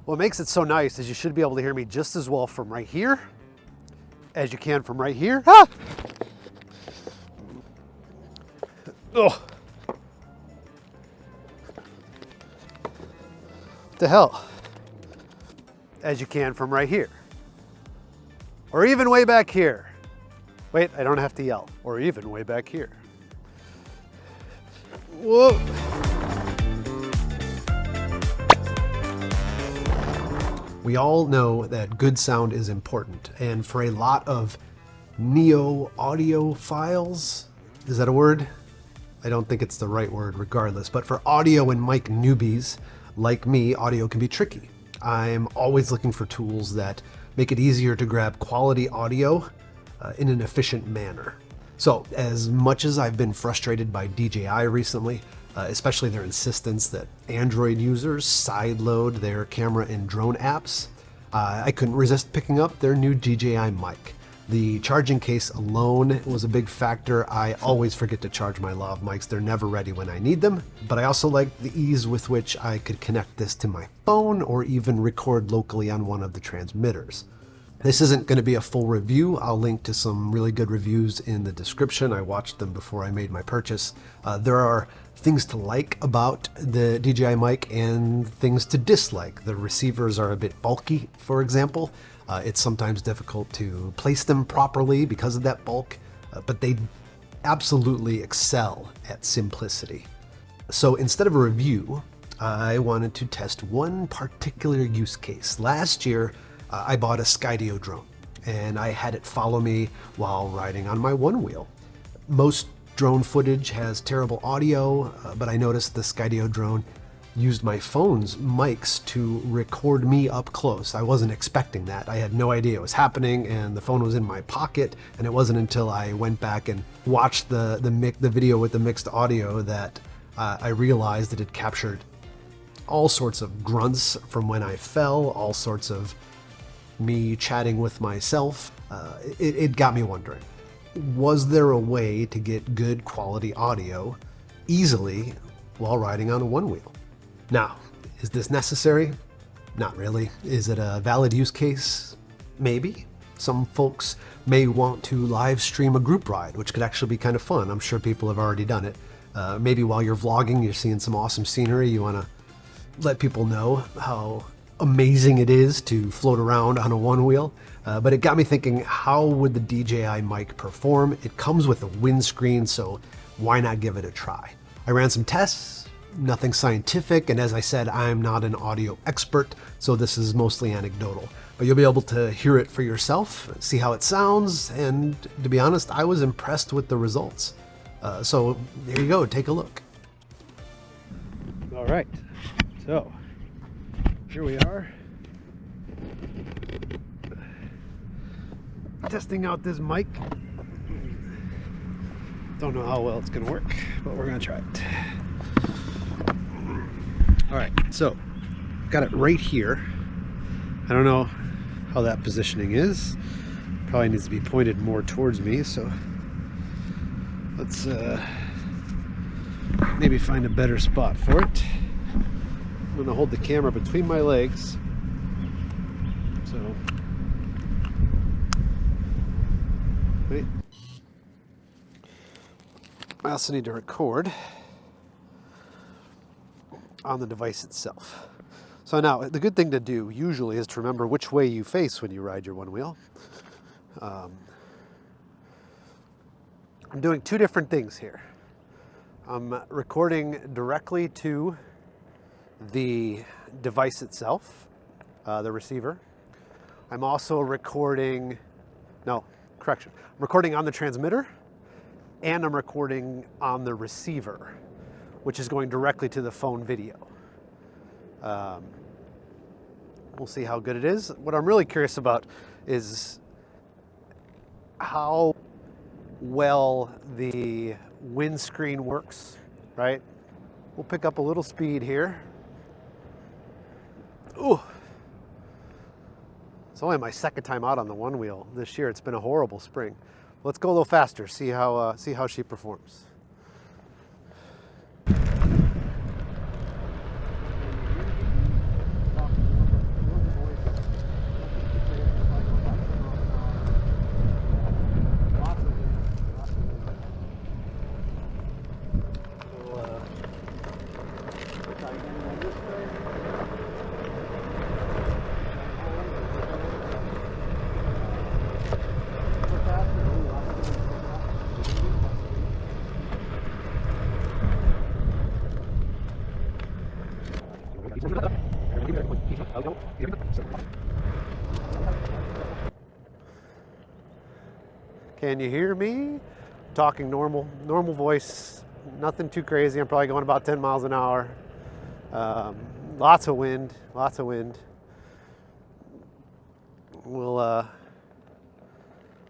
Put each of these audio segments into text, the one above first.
What makes it so nice is you should be able to hear me just as well from right here as you can from right here. Ah! Oh. What the hell? As you can from right here. Or even way back here. Wait, I don't have to yell. Or even way back here. Whoa. We all know that good sound is important, and for a lot of neo audiophiles, is that a word? I don't think it's the right word regardless, but for audio and mic newbies like me, audio can be tricky. I'm always looking for tools that make it easier to grab quality audio in an efficient manner. So as much as I've been frustrated by DJI recently, especially their insistence that Android users sideload their camera and drone apps, I couldn't resist picking up their new DJI Mic. The charging case alone was a big factor. I always forget to charge my lav mics. They're never ready when I need them. But I also like the ease with which I could connect this to my phone or even record locally on one of the transmitters. This isn't going to be a full review. I'll link to some really good reviews in the description. I watched them before I made my purchase. There are things to like about the DJI Mic and things to dislike. The receivers are a bit bulky, for example. It's sometimes difficult to place them properly because of that bulk, but they absolutely excel at simplicity. So instead of a review, I wanted to test one particular use case. Last year, I bought a Skydio drone, and I had it follow me while riding on my OneWheel. Most drone footage has terrible audio, but I noticed the Skydio drone used my phone's mics to record me up close. I wasn't expecting that. I had no idea it was happening, and the phone was in my pocket, and it wasn't until I went back and watched the video with the mixed audio that I realized that it captured all sorts of grunts from when I fell, all sorts of me chatting with myself. It got me wondering, was there a way to get good quality audio easily while riding on a OneWheel? Now, is this necessary? Not really. Is it a valid use case? Maybe. Some folks may want to live stream a group ride, which could actually be kind of fun. I'm sure people have already done it. Maybe while you're vlogging, you're seeing some awesome scenery, you want to let people know how amazing it is to float around on a OneWheel. But it got me thinking, how would the DJI Mic perform? It comes with a windscreen, so why not give it a try? I ran some tests, nothing scientific, and as I said, I'm not an audio expert, so this is mostly anecdotal. But you'll be able to hear it for yourself, see how it sounds, and to be honest, I was impressed with the results. So there you go, take a look. All right, so here we are, testing out this mic. Don't know how well it's gonna work, but we're gonna try it. All right, so got it right here. I don't know how that positioning is. Probably needs to be pointed more towards me, so let's maybe find a better spot for it. I'm gonna hold the camera between my legs. So, wait. I also need to record on the device itself. So now, the good thing to do usually is to remember which way you face when you ride your OneWheel. I'm doing two different things here. I'm recording directly to the device itself, the receiver. I'm also recording, I'm recording on the transmitter, and I'm recording on the receiver, which is going directly to the phone video. We'll see how good it is. What I'm really curious about is how well the windscreen works, right? We'll pick up a little speed here. Ooh. It's only my second time out on the OneWheel this year. It's been a horrible spring. Let's go a little faster, see how she performs. Can you hear me? Talking normal voice, nothing too crazy. I'm probably going about 10 miles an hour. Lots of wind. We'll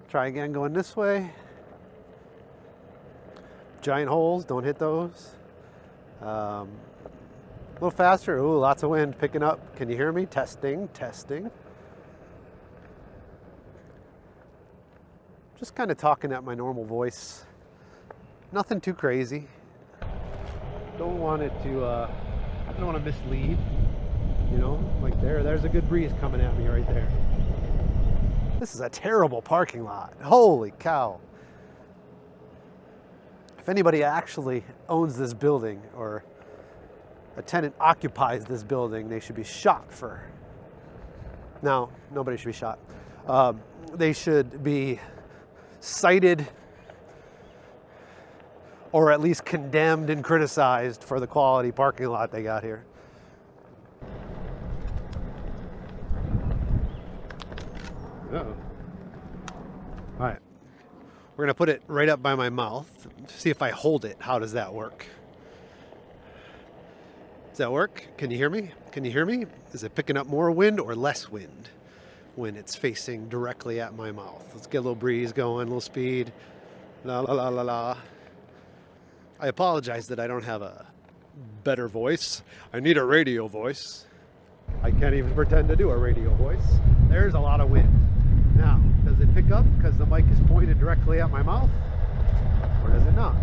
try again going this way. Giant holes, don't hit those. A little faster. Ooh, lots of wind picking up. Can you hear me? Testing. Just kind of talking at my normal voice. Nothing too crazy. Don't want it to, I don't want to mislead. You know, like there's a good breeze coming at me right there. This is a terrible parking lot. Holy cow. If anybody actually owns this building or a tenant occupies this building, they should be shot for. No, nobody should be shot. They should be cited or at least condemned and criticized for the quality parking lot they got here. Uh-oh. All right, we're gonna put it right up by my mouth. See if I hold it, how does that work? Does that work? Can you hear me? Is it picking up more wind or less wind when it's facing directly at my mouth? Let's get a little breeze going, a little speed. La la la la la. I apologize that I don't have a better voice. I need a radio voice. I can't even pretend to do a radio voice. There's a lot of wind. Now, does it pick up because the mic is pointed directly at my mouth? Or does it not?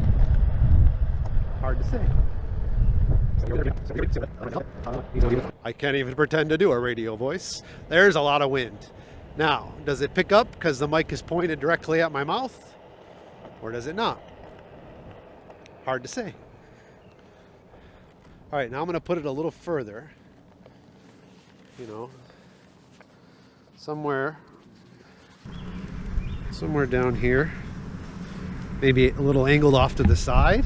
Hard to say. I can't even pretend to do a radio voice. There's a lot of wind. Now, does it pick up because the mic is pointed directly at my mouth? Or does it not? Hard to say. All right, now I'm going to put it a little further. You know, somewhere down here. Maybe a little angled off to the side.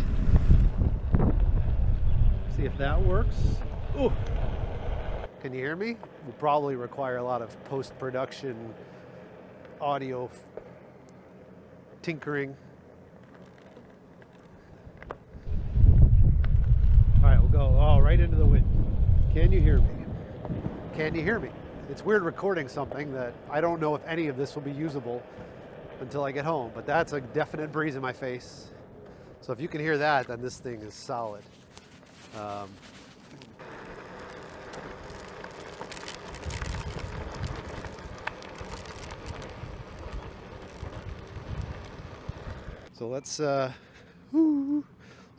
See if that works. Ooh. Can you hear me? Will probably require a lot of post-production audio tinkering. All right, we'll go right into the wind. Can you hear me? Can you hear me? It's weird recording something that I don't know if any of this will be usable until I get home, but that's a definite breeze in my face. So if you can hear that, then this thing is solid. So let's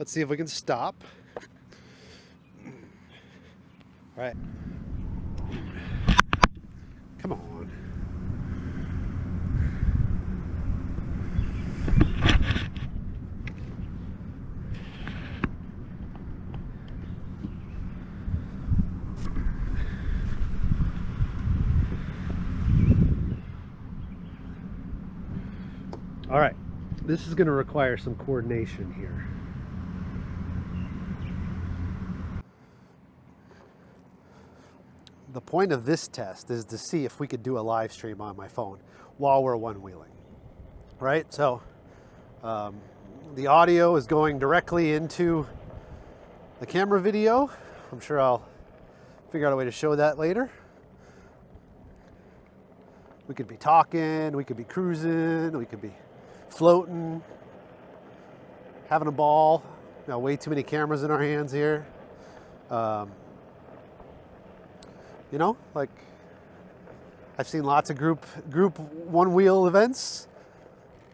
see if we can stop. All right. Come on. All right, this is going to require some coordination here. The point of this test is to see if we could do a live stream on my phone while we're one-wheeling, right? So the audio is going directly into the camera video. I'm sure I'll figure out a way to show that later. We could be talking, we could be cruising, we could be floating, having a ball. You know, way too many cameras in our hands here. You know, like I've seen lots of group one-wheel events.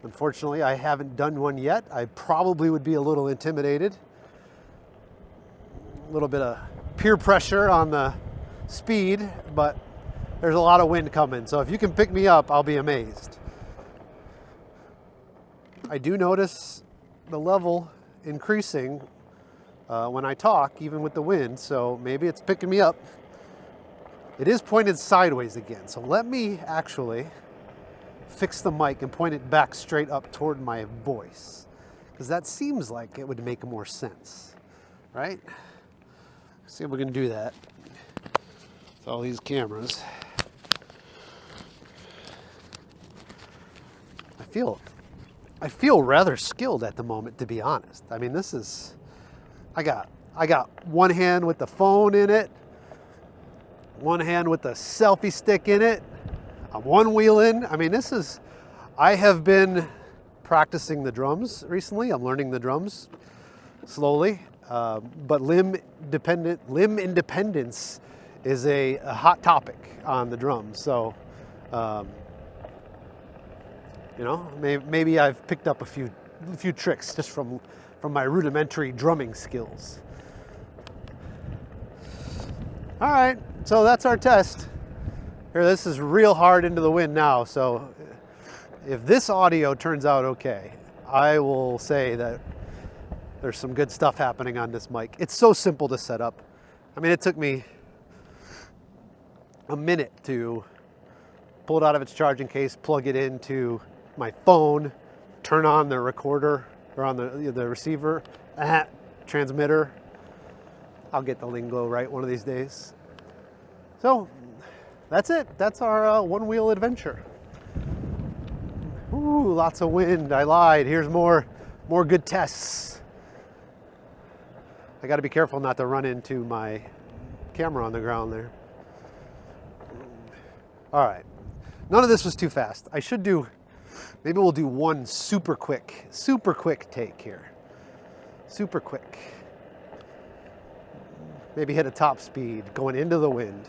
Unfortunately, I haven't done one yet. I probably would be a little intimidated. A little bit of peer pressure on the speed, but there's a lot of wind coming. So if you can pick me up, I'll be amazed. I do notice the level increasing when I talk, even with the wind. So maybe it's picking me up. It is pointed sideways again. So let me actually fix the mic and point it back straight up toward my voice, because that seems like it would make more sense, right? See if we can do that. with all these cameras. I feel rather skilled at the moment, to be honest. I mean, this is, I got one hand with the phone in it, one hand with the selfie stick in it. I'm one-wheeling. I mean, I have been practicing the drums recently. I'm learning the drums slowly, but limb independence is a hot topic on the drums. So, you know, maybe I've picked up a few tricks just from my rudimentary drumming skills. All right, so that's our test. Here, this is real hard into the wind now, so if this audio turns out okay, I will say that there's some good stuff happening on this mic. It's so simple to set up. I mean, it took me a minute to pull it out of its charging case, plug it into my phone, turn on the recorder or on the receiver, transmitter. I'll get the lingo right one of these days. So that's it. That's our one-wheel adventure. Ooh, lots of wind. I lied. Here's more good tests. I got to be careful not to run into my camera on the ground there. All right. None of this was too fast. Maybe we'll do one super quick take here. Super quick. Maybe hit a top speed going into the wind.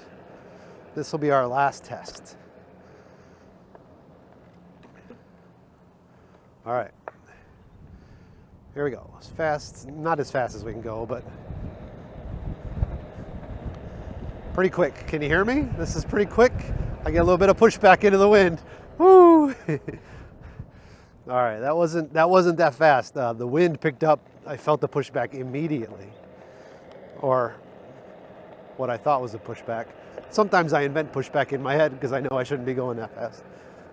This will be our last test. All right. Here we go. As fast, not as fast as we can go, but pretty quick. Can you hear me? This is pretty quick. I get a little bit of pushback into the wind. Woo! All right, that wasn't that fast. The wind picked up. I felt the pushback immediately, or what I thought was a pushback. Sometimes I invent pushback in my head because I know I shouldn't be going that fast.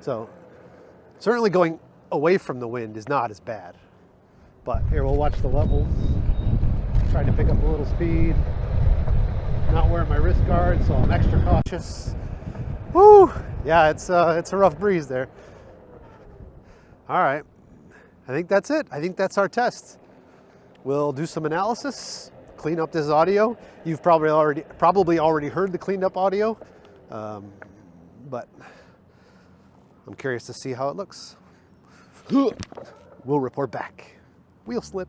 So certainly going away from the wind is not as bad. But here, we'll watch the levels. Trying to pick up a little speed. Not wearing my wrist guard, so I'm extra cautious. Woo! Yeah, it's a rough breeze there. All right, I think that's it. I think that's our test. We'll do some analysis, clean up this audio. You've probably already heard the cleaned up audio, but I'm curious to see how it looks. We'll report back. Wheel slip.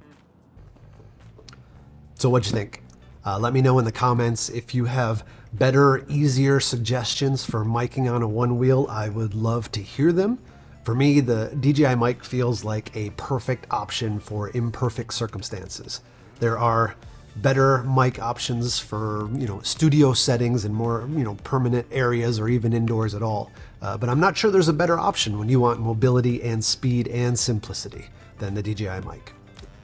So what'd you think? Let me know in the comments if you have better, easier suggestions for miking on a one wheel. I would love to hear them. For me, the DJI Mic feels like a perfect option for imperfect circumstances. There are better mic options for, studio settings and more, permanent areas or even indoors at all. But I'm not sure there's a better option when you want mobility and speed and simplicity than the DJI Mic.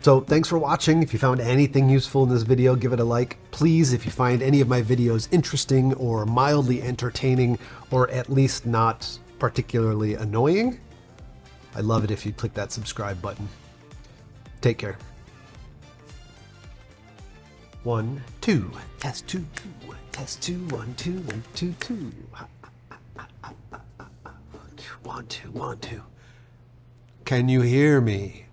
So thanks for watching. If you found anything useful in this video, give it a like. Please, if you find any of my videos interesting or mildly entertaining, or at least not particularly annoying, I'd love it if you'd click that subscribe button. Take care. 1, 2, test 2, test 2, 1, 2, 1, 2, 2. 1, 2, 1, 2. Can you hear me?